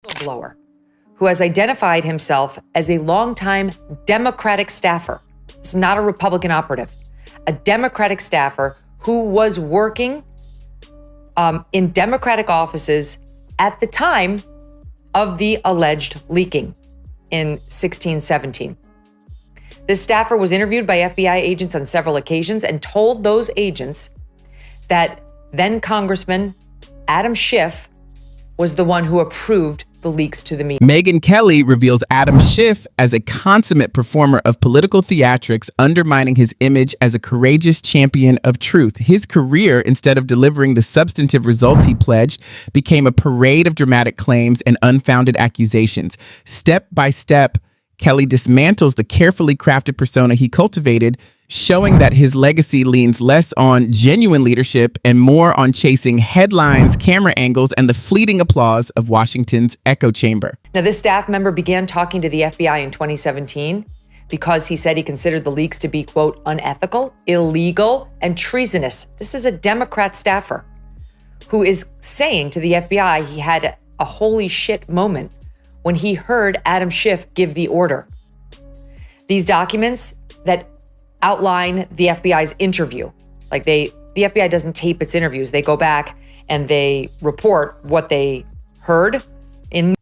whistleblower who has identified himself as a longtime Democratic staffer. This is not a Republican operative, a Democratic staffer who was working in Democratic offices at the time of the alleged leaking in 1617. This staffer was interviewed by FBI agents on several occasions and told those agents that then Congressman Adam Schiff was the one who approved the leaks to the media. Megyn Kelly reveals Adam Schiff as a consummate performer of political theatrics, undermining his image as a courageous champion of truth. His career, instead of delivering the substantive results he pledged, became a parade of dramatic claims and unfounded accusations. Step by step, Kelly dismantles the carefully crafted persona he cultivated, showing that his legacy leans less on genuine leadership and more on chasing headlines, camera angles, and the fleeting applause of Washington's echo chamber. Now, this staff member began talking to the FBI in 2017 because he said he considered the leaks to be, quote, unethical, illegal, and treasonous. This is a Democrat staffer who is saying to the FBI he had a holy shit moment when he heard Adam Schiff give the order. These documents that outline the FBI's interview. Like the FBI doesn't tape its interviews. They go back and they report what they heard.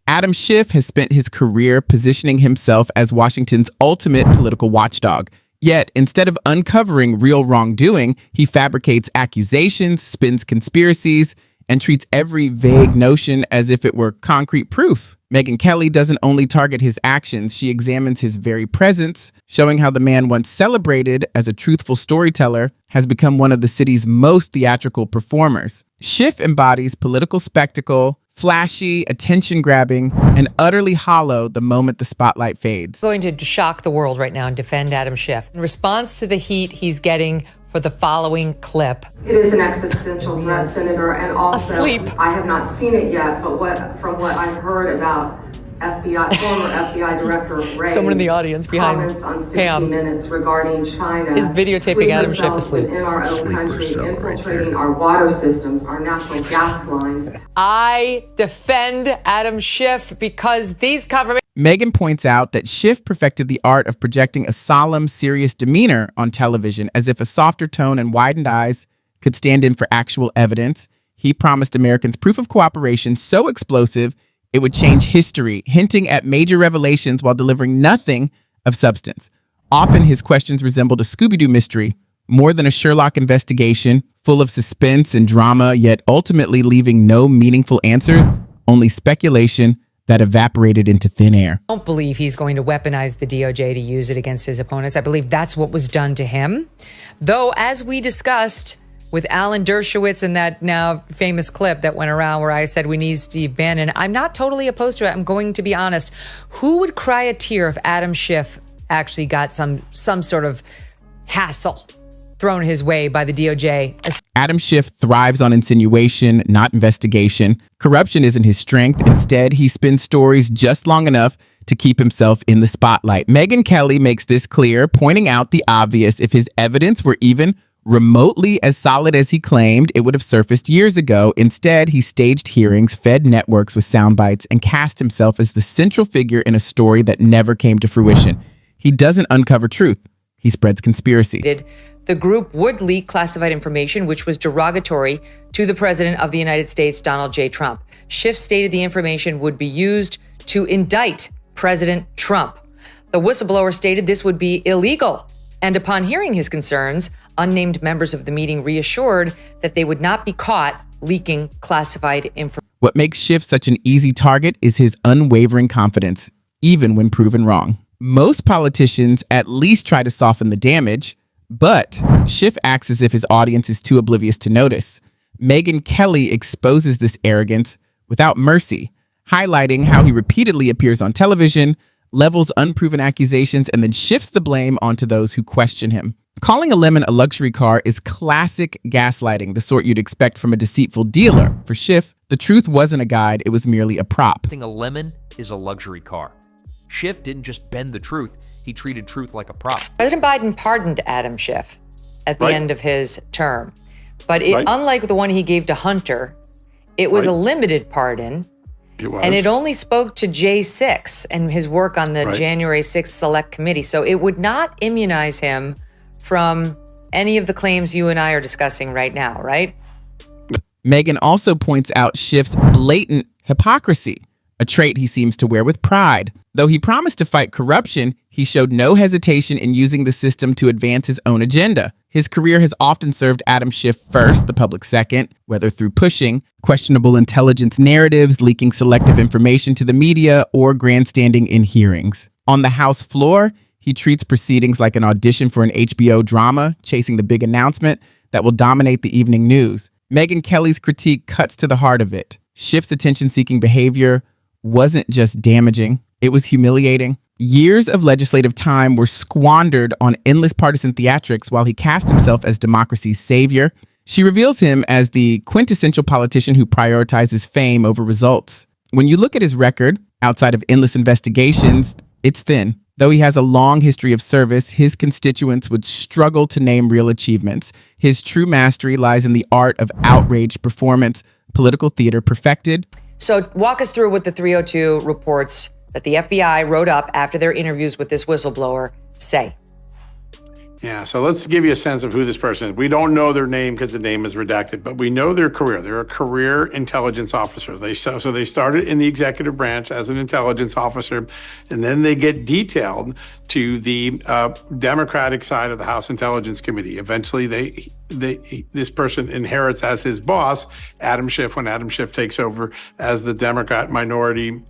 Adam Schiff has spent his career positioning himself as Washington's ultimate political watchdog. Yet, instead of uncovering real wrongdoing, he fabricates accusations, spins conspiracies, and treats every vague notion as if it were concrete proof. Megyn Kelly doesn't only target his actions, she examines his very presence, showing how the man once celebrated as a truthful storyteller has become one of the city's most theatrical performers. Schiff embodies political spectacle, flashy, attention-grabbing, and utterly hollow the moment the spotlight fades. Going to shock the world right now and defend Adam Schiff. In response to the heat he's getting for the following clip. It is an existential threat, Senator, and also asleep. I have not seen it yet, but from what I've heard about former FBI Director Ray, someone in the audience behind comments on 60 Pam Minutes regarding China is videotaping Adam Schiff asleep. In our own country, infiltrating our water systems, our natural gas lines. I defend Adam Schiff because these confirmations. Megyn points out that Schiff perfected the art of projecting a solemn, serious demeanor on television, as if a softer tone and widened eyes could stand in for actual evidence. He promised Americans proof of cooperation so explosive it would change history, hinting at major revelations while delivering nothing of substance. Often his questions resembled a Scooby-Doo mystery, more than a Sherlock investigation, full of suspense and drama, yet ultimately leaving no meaningful answers, only speculation that evaporated into thin air. I don't believe he's going to weaponize the DOJ to use it against his opponents. I believe that's what was done to him. Though, as we discussed with Alan Dershowitz in that now famous clip that went around where I said we need Steve Bannon, I'm not totally opposed to it. I'm going to be honest. Who would cry a tear if Adam Schiff actually got some sort of hassle thrown his way by the DOJ? Adam Schiff thrives on insinuation, not investigation. Corruption isn't his strength. Instead, he spins stories just long enough to keep himself in the spotlight. Megyn Kelly makes this clear, pointing out the obvious. If his evidence were even remotely as solid as he claimed, it would have surfaced years ago. Instead, he staged hearings, fed networks with sound bites, and cast himself as the central figure in a story that never came to fruition. He doesn't uncover truth. He spreads conspiracy. The group would leak classified information, which was derogatory to the President of the United States, Donald J. Trump. Schiff stated the information would be used to indict President Trump. The whistleblower stated this would be illegal. And upon hearing his concerns, unnamed members of the meeting reassured that they would not be caught leaking classified information. What makes Schiff such an easy target is his unwavering confidence, even when proven wrong. Most politicians at least try to soften the damage, but Schiff acts as if his audience is too oblivious to notice. Megyn Kelly exposes this arrogance without mercy, highlighting how he repeatedly appears on television, levels unproven accusations, and then shifts the blame onto those who question him. Calling a lemon a luxury car is classic gaslighting, the sort you'd expect from a deceitful dealer. For Schiff, the truth wasn't a guide, it was merely a prop. I think a lemon is a luxury car. Schiff didn't just bend the truth, he treated truth like a prop. President Biden pardoned Adam Schiff at the end of his term. But unlike the one he gave to Hunter, it was a limited pardon. It was. And it only spoke to J6 and his work on the Right. January 6th Select Committee. So it would not immunize him from any of the claims you and I are discussing right now, right? Megyn also points out Schiff's blatant hypocrisy, a trait he seems to wear with pride. Though he promised to fight corruption, he showed no hesitation in using the system to advance his own agenda. His career has often served Adam Schiff first, the public second, whether through pushing questionable intelligence narratives, leaking selective information to the media, or grandstanding in hearings. On the House floor, he treats proceedings like an audition for an HBO drama, chasing the big announcement that will dominate the evening news. Megyn Kelly's critique cuts to the heart of it. Schiff's attention-seeking behavior wasn't just damaging, it was humiliating. Years of legislative time were squandered on endless partisan theatrics while he cast himself as democracy's savior. She reveals him as the quintessential politician who prioritizes fame over results. When you look at his record, outside of endless investigations, it's thin. Though he has a long history of service, his constituents would struggle to name real achievements. His true mastery lies in the art of outraged performance, political theater perfected. So walk us through what the 302 reports that the FBI wrote up after their interviews with this whistleblower say. Yeah, so let's give you a sense of who this person is. We don't know their name because the name is redacted, but we know their career. They're a career intelligence officer. So they started in the executive branch as an intelligence officer, and then they get detailed to the Democratic side of the House Intelligence Committee. Eventually, this person inherits as his boss, Adam Schiff, when Adam Schiff takes over as the Democrat minority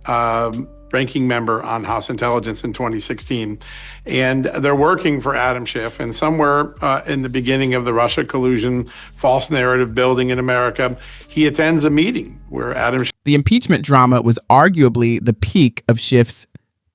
ranking member on House Intelligence in 2016. And they're working for Adam Schiff. And somewhere in the beginning of the Russia collusion, false narrative building in America, he attends a meeting where Adam Schiff. The impeachment drama was arguably the peak of Schiff's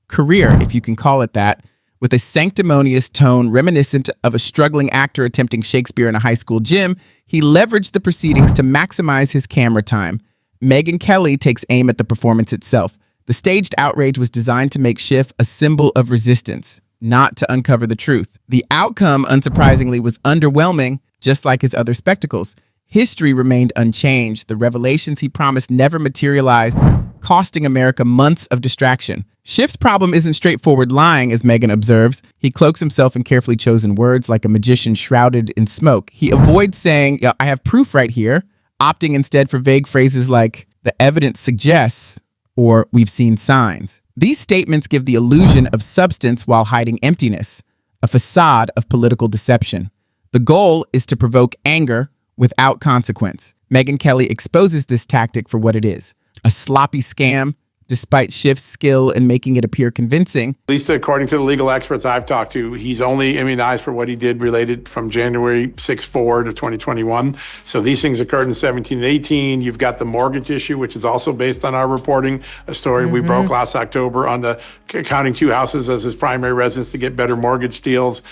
career, if you can call it that, with a sanctimonious tone reminiscent of a struggling actor attempting Shakespeare in a high school gym. He leveraged the proceedings to maximize his camera time. Megyn Kelly takes aim at the performance itself. The staged outrage was designed to make Schiff a symbol of resistance, not to uncover the truth. The outcome, unsurprisingly, was underwhelming, just like his other spectacles. History remained unchanged. The revelations he promised never materialized, costing America months of distraction. Schiff's problem isn't straightforward lying, as Megyn observes. He cloaks himself in carefully chosen words like a magician shrouded in smoke. He avoids saying, I have proof right here, opting instead for vague phrases like, the evidence suggests, or we've seen signs. These statements give the illusion of substance while hiding emptiness, a facade of political deception. The goal is to provoke anger without consequence. Megyn Kelly exposes this tactic for what it is, a sloppy scam, despite Schiff's skill in making it appear convincing. At least according to the legal experts I've talked to, he's only immunized for what he did related from January 6 forward to 2021. So these things occurred in 17 and 18. You've got the mortgage issue, which is also based on our reporting, a story we broke last October on the counting two houses as his primary residence to get better mortgage deals.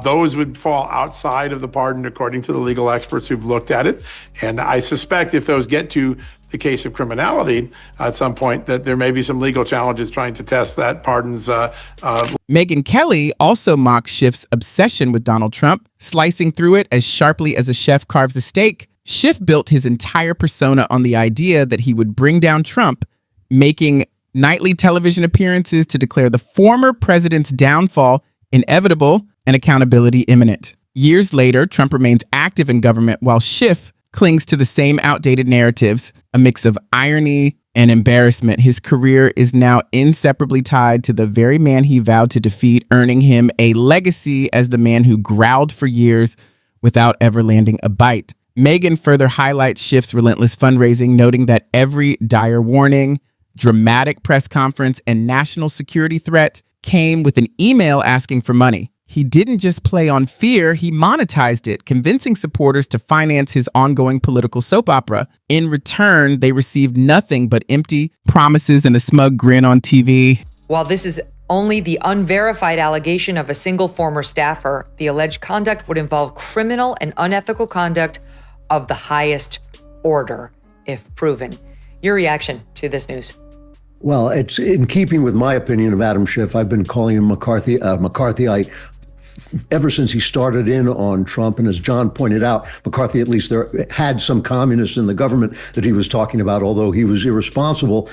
Those would fall outside of the pardon according to the legal experts who've looked at it. And I suspect if those get to the case of criminality at some point, that there may be some legal challenges trying to test that pardon's. Megyn Kelly also mocks Schiff's obsession with Donald Trump, slicing through it as sharply as a chef carves a steak. Schiff built his entire persona on the idea that he would bring down Trump, making nightly television appearances to declare the former president's downfall inevitable and accountability imminent. Years later, Trump remains active in government while Schiff clings to the same outdated narratives, a mix of irony and embarrassment. His career is now inseparably tied to the very man he vowed to defeat, earning him a legacy as the man who growled for years without ever landing a bite. Megyn further highlights Schiff's relentless fundraising, noting that every dire warning, dramatic press conference, and national security threat came with an email asking for money. He didn't just play on fear, he monetized it, convincing supporters to finance his ongoing political soap opera. In return, they received nothing but empty promises and a smug grin on TV. While this is only the unverified allegation of a single former staffer, the alleged conduct would involve criminal and unethical conduct of the highest order, if proven. Your reaction to this news? Well, it's in keeping with my opinion of Adam Schiff. I've been calling him McCarthyite ever since he started in on Trump. And as John pointed out, McCarthy at least there had some communists in the government that he was talking about, although he was irresponsible.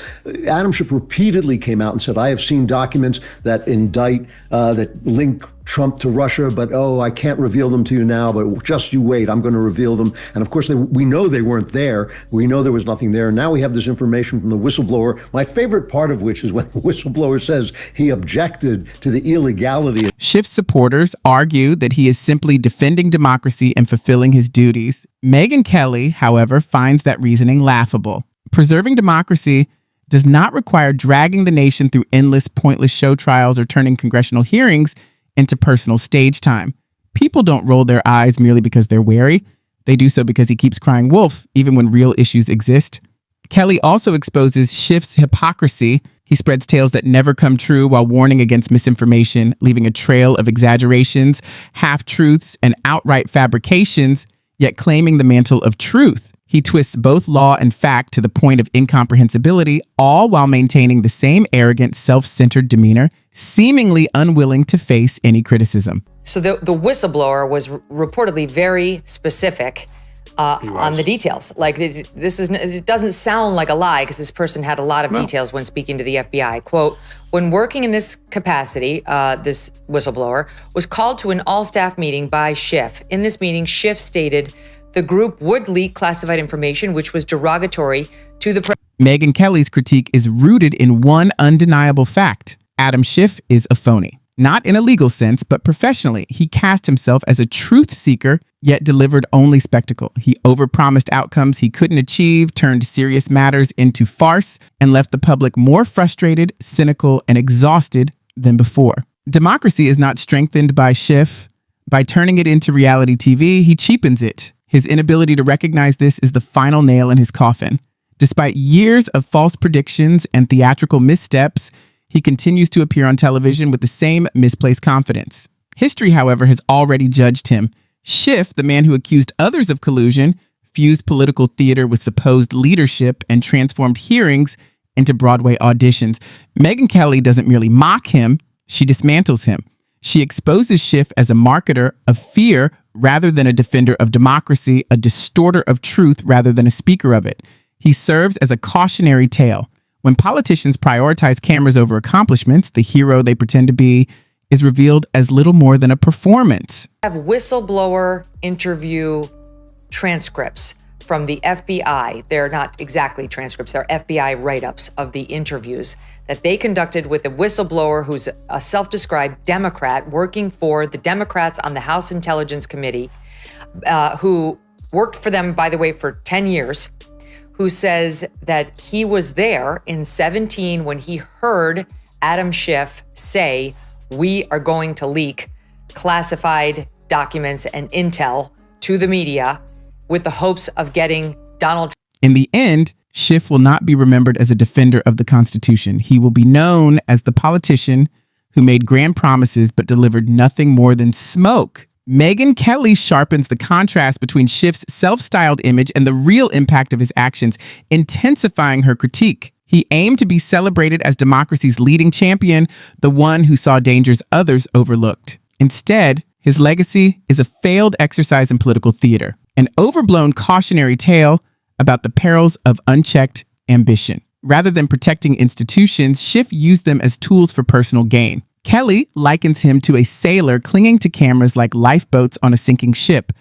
Adam Schiff repeatedly came out and said, I have seen documents that indict, that link Trump to Russia, but I can't reveal them to you now, but just you wait, I'm going to reveal them. And of course, we know they weren't there. We know there was nothing there. Now we have this information from the whistleblower, my favorite part of which is when the whistleblower says he objected to the illegality. Schiff's supporters argue that he is simply defending democracy and fulfilling his duties. Megyn Kelly, however, finds that reasoning laughable. Preserving democracy does not require dragging the nation through endless, pointless show trials or turning congressional hearings into personal stage time. People don't roll their eyes merely because they're wary. They do so because he keeps crying wolf, even when real issues exist. Kelly also exposes Schiff's hypocrisy. He spreads tales that never come true while warning against misinformation, leaving a trail of exaggerations, half-truths, and outright fabrications, yet claiming the mantle of truth. He twists both law and fact to the point of incomprehensibility, all while maintaining the same arrogant, self-centered demeanor, seemingly unwilling to face any criticism. So the whistleblower was reportedly very specific on the details. Like it doesn't sound like a lie because this person had a lot of details when speaking to the FBI. Quote, when working in this capacity, this whistleblower was called to an all-staff meeting by Schiff. In this meeting, Schiff stated the group would leak classified information, which was derogatory to the president. Megyn Kelly's critique is rooted in one undeniable fact. Adam Schiff is a phony. Not in a legal sense, but professionally. He cast himself as a truth seeker, yet delivered only spectacle. He overpromised outcomes he couldn't achieve, turned serious matters into farce, and left the public more frustrated, cynical, and exhausted than before. Democracy is not strengthened by Schiff. By turning it into reality TV, he cheapens it. His inability to recognize this is the final nail in his coffin. Despite years of false predictions and theatrical missteps, he continues to appear on television with the same misplaced confidence. History, however, has already judged him. Schiff, the man who accused others of collusion, fused political theater with supposed leadership and transformed hearings into Broadway auditions. Megyn Kelly doesn't merely mock him, she dismantles him. She exposes Schiff as a marketer of fear rather than a defender of democracy, a distorter of truth rather than a speaker of it. He serves as a cautionary tale. When politicians prioritize cameras over accomplishments, the hero they pretend to be is revealed as little more than a performance. Have whistleblower interview transcripts from the FBI. They're not exactly transcripts, they're FBI write-ups of the interviews that they conducted with a whistleblower who's a self-described Democrat working for the Democrats on the House Intelligence Committee, who worked for them, by the way, for 10 years, who says that he was there in 2017 when he heard Adam Schiff say, we are going to leak classified documents and intel to the media with the hopes of getting Donald Trump. In the end, Schiff will not be remembered as a defender of the Constitution. He will be known as the politician who made grand promises but delivered nothing more than smoke. Megyn Kelly sharpens the contrast between Schiff's self-styled image and the real impact of his actions, intensifying her critique. He aimed to be celebrated as democracy's leading champion, the one who saw dangers others overlooked. Instead, his legacy is a failed exercise in political theater, an overblown cautionary tale about the perils of unchecked ambition. Rather than protecting institutions, Schiff used them as tools for personal gain. Kelly likens him to a sailor clinging to cameras like lifeboats on a sinking ship,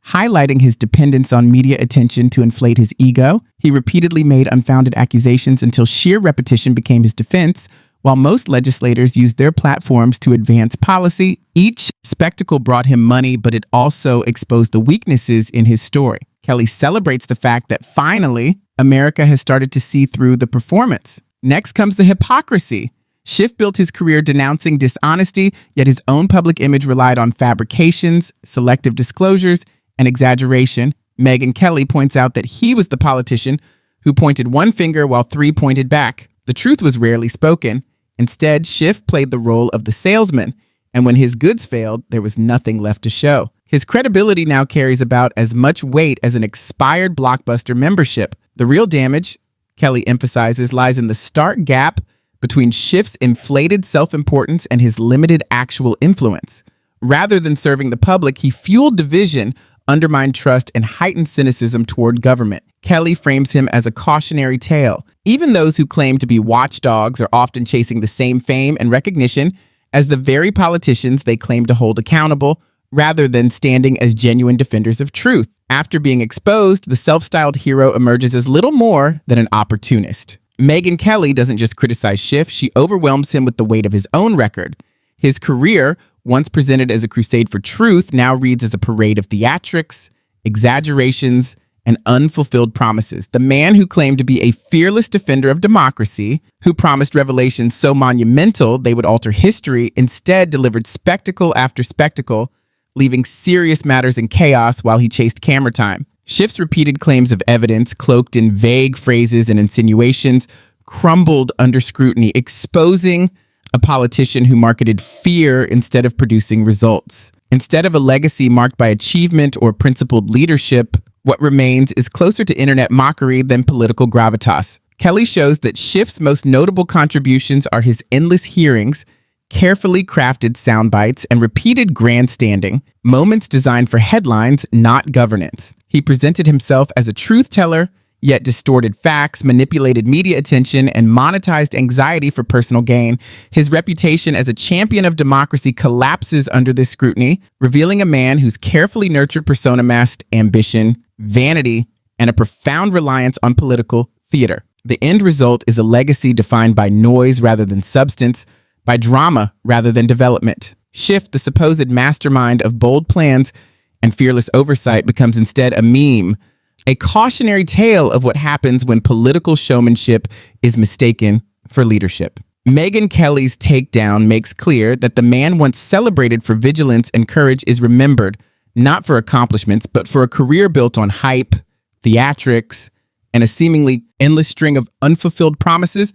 highlighting his dependence on media attention to inflate his ego. He repeatedly made unfounded accusations until sheer repetition became his defense. While most legislators used their platforms to advance policy, each spectacle brought him money, but it also exposed the weaknesses in his story. Kelly celebrates the fact that finally, America has started to see through the performance. Next comes the hypocrisy. Schiff built his career denouncing dishonesty, yet his own public image relied on fabrications, selective disclosures, and exaggeration. Megyn Kelly points out that he was the politician who pointed one finger while three pointed back. The truth was rarely spoken. Instead, Schiff played the role of the salesman, and when his goods failed, there was nothing left to show. His credibility now carries about as much weight as an expired Blockbuster membership. The real damage, Kelly emphasizes, lies in the stark gap between Schiff's inflated self-importance and his limited actual influence. Rather than serving the public, he fueled division, undermined trust, and heightened cynicism toward government. Kelly frames him as a cautionary tale. Even those who claim to be watchdogs are often chasing the same fame and recognition as the very politicians they claim to hold accountable, rather than standing as genuine defenders of truth. After being exposed, the self-styled hero emerges as little more than an opportunist. Megyn Kelly doesn't just criticize Schiff, she overwhelms him with the weight of his own record. His career, once presented as a crusade for truth, now reads as a parade of theatrics, exaggerations, and unfulfilled promises. The man who claimed to be a fearless defender of democracy, who promised revelations so monumental they would alter history, instead delivered spectacle after spectacle, leaving serious matters in chaos while he chased camera time. Schiff's repeated claims of evidence, cloaked in vague phrases and insinuations, crumbled under scrutiny, exposing a politician who marketed fear instead of producing results. Instead of a legacy marked by achievement or principled leadership, what remains is closer to internet mockery than political gravitas. Kelly shows that Schiff's most notable contributions are his endless hearings, carefully crafted sound bites, and repeated grandstanding, moments designed for headlines, not governance. He presented himself as a truth teller, yet distorted facts, manipulated media attention, and monetized anxiety for personal gain. His reputation as a champion of democracy collapses under this scrutiny, revealing a man whose carefully nurtured persona masked ambition, vanity, and a profound reliance on political theater. The end result is a legacy defined by noise rather than substance, by drama rather than development. Schiff, the supposed mastermind of bold plans and fearless oversight, becomes instead a meme, a cautionary tale of what happens when political showmanship is mistaken for leadership. Megyn Kelly's takedown makes clear that the man once celebrated for vigilance and courage is remembered not for accomplishments, but for a career built on hype, theatrics, and a seemingly endless string of unfulfilled promises.